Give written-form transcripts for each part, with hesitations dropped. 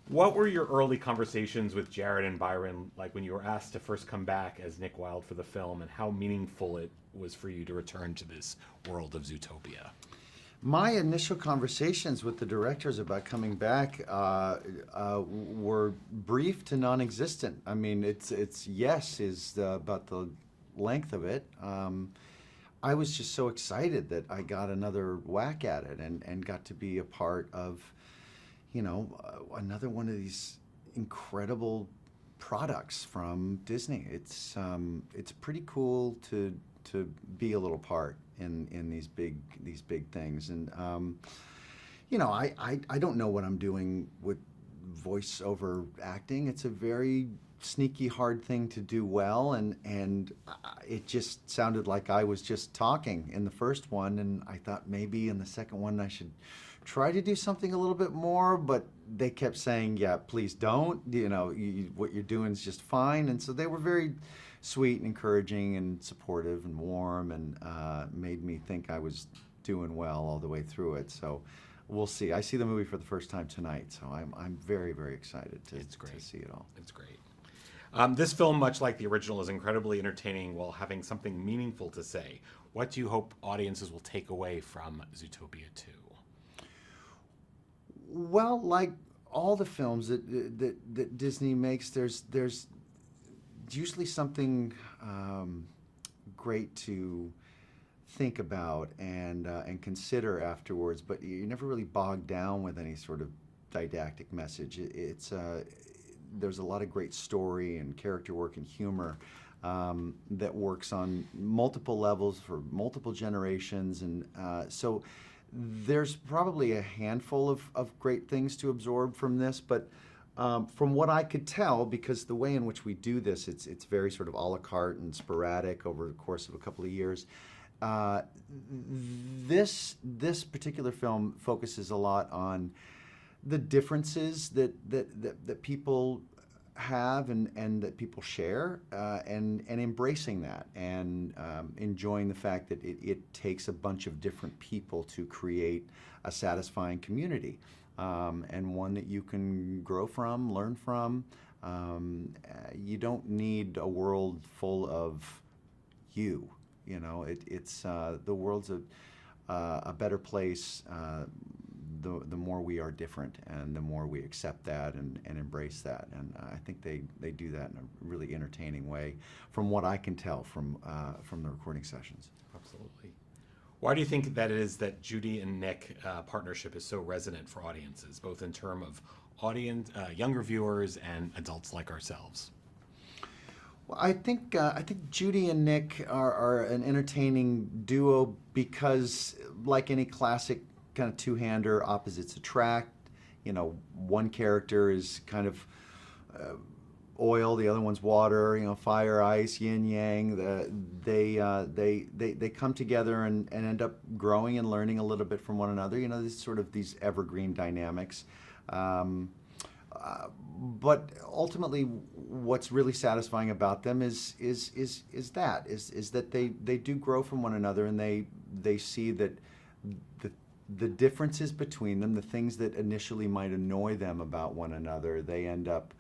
What were your early conversations with Jared and Byron like when you were asked to first come back as Nick Wilde for the film, and how meaningful it was for you to return to this world of Zootopia? My initial conversations with the directors about coming back were brief to non-existent. I mean, it's yes is about the length of it. I was just so excited that I got another whack at it and got to be a part of, another one of these incredible products from Disney. It's pretty cool to be a little part in these big things. And I don't know what I'm doing with voiceover acting. It's a very sneaky, hard thing to do well, and it just sounded like I was just talking in the first one, and I thought maybe in the second one I should try to do something a little bit more, but they kept saying, yeah, please don't, what you're doing is just fine. And so they were very sweet and encouraging and supportive and warm, and made me think I was doing well all the way through it. So we'll see. I see the movie for the first time tonight, so I'm very, very excited to see it all. It's great. This film, much like the original, is incredibly entertaining while having something meaningful to say. What do you hope audiences will take away from Zootopia 2? Well, like all the films that Disney makes, there's usually something great to think about and consider afterwards, but you're never really bogged down with any sort of didactic message. There's a lot of great story and character work and humor that works on multiple levels for multiple generations, and so there's probably a handful of great things to absorb from this, but from what I could tell, because the way in which we do this, it's very sort of a la carte and sporadic over the course of a couple of years. This particular film focuses a lot on the differences that people have and that people share, and embracing that, and enjoying the fact that it takes a bunch of different people to create a satisfying community, and one that you can grow from, learn from. You don't need a world full of you. It's the world's a better place the more we are different, and the more we accept that and embrace that. And I think they do that in a really entertaining way, from what I can tell from the recording sessions. Absolutely. Why do you think that it is that Judy and Nick partnership is so resonant for audiences, both in terms of younger viewers and adults like ourselves? Well, I think Judy and Nick are an entertaining duo because, like any classic kind of two-hander, opposites attract. One character is kind of oil, the other one's water. Fire, ice, yin yang. They come together and end up growing and learning a little bit from one another. These sort of these evergreen dynamics. But ultimately, what's really satisfying about them is that they do grow from one another, and they see that the differences between them, the things that initially might annoy them about one another, they end up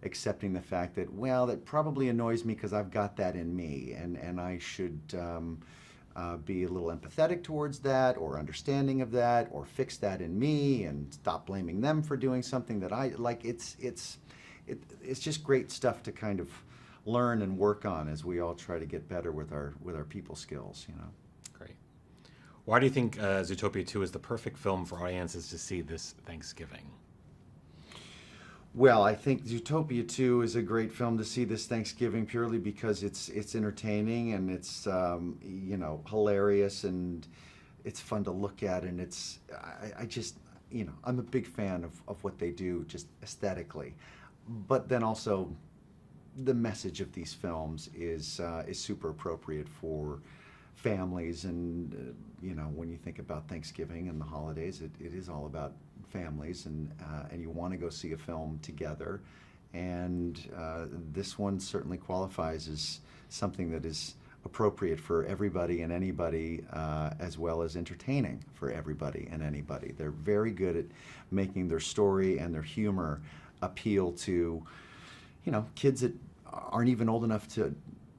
accepting the fact that, well, that probably annoys me because I've got that in me, and I should be a little empathetic towards that, or understanding of that, or fix that in me, and stop blaming them for doing something that I like. It's just great stuff to kind of learn and work on as we all try to get better with our people skills. Great. Why do you think Zootopia 2 is the perfect film for audiences to see this Thanksgiving? Well, I think Zootopia 2 is a great film to see this Thanksgiving, purely because it's entertaining, and it's hilarious, and it's fun to look at, and I just I'm a big fan of what they do just aesthetically, but then also the message of these films is super appropriate for families, and when you think about Thanksgiving and the holidays, it is all about families, and you want to go see a film together, and this one certainly qualifies as something that is appropriate for everybody and anybody, as well as entertaining for everybody and anybody. They're very good at making their story and their humor appeal to, kids that aren't even old enough to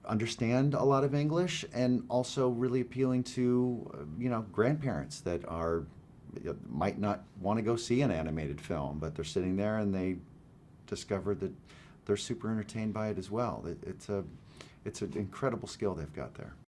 understand a lot of English, and also really appealing to, grandparents that might not want to go see an animated film, but they're sitting there and they discover that they're super entertained by it as well. It's an incredible skill they've got there.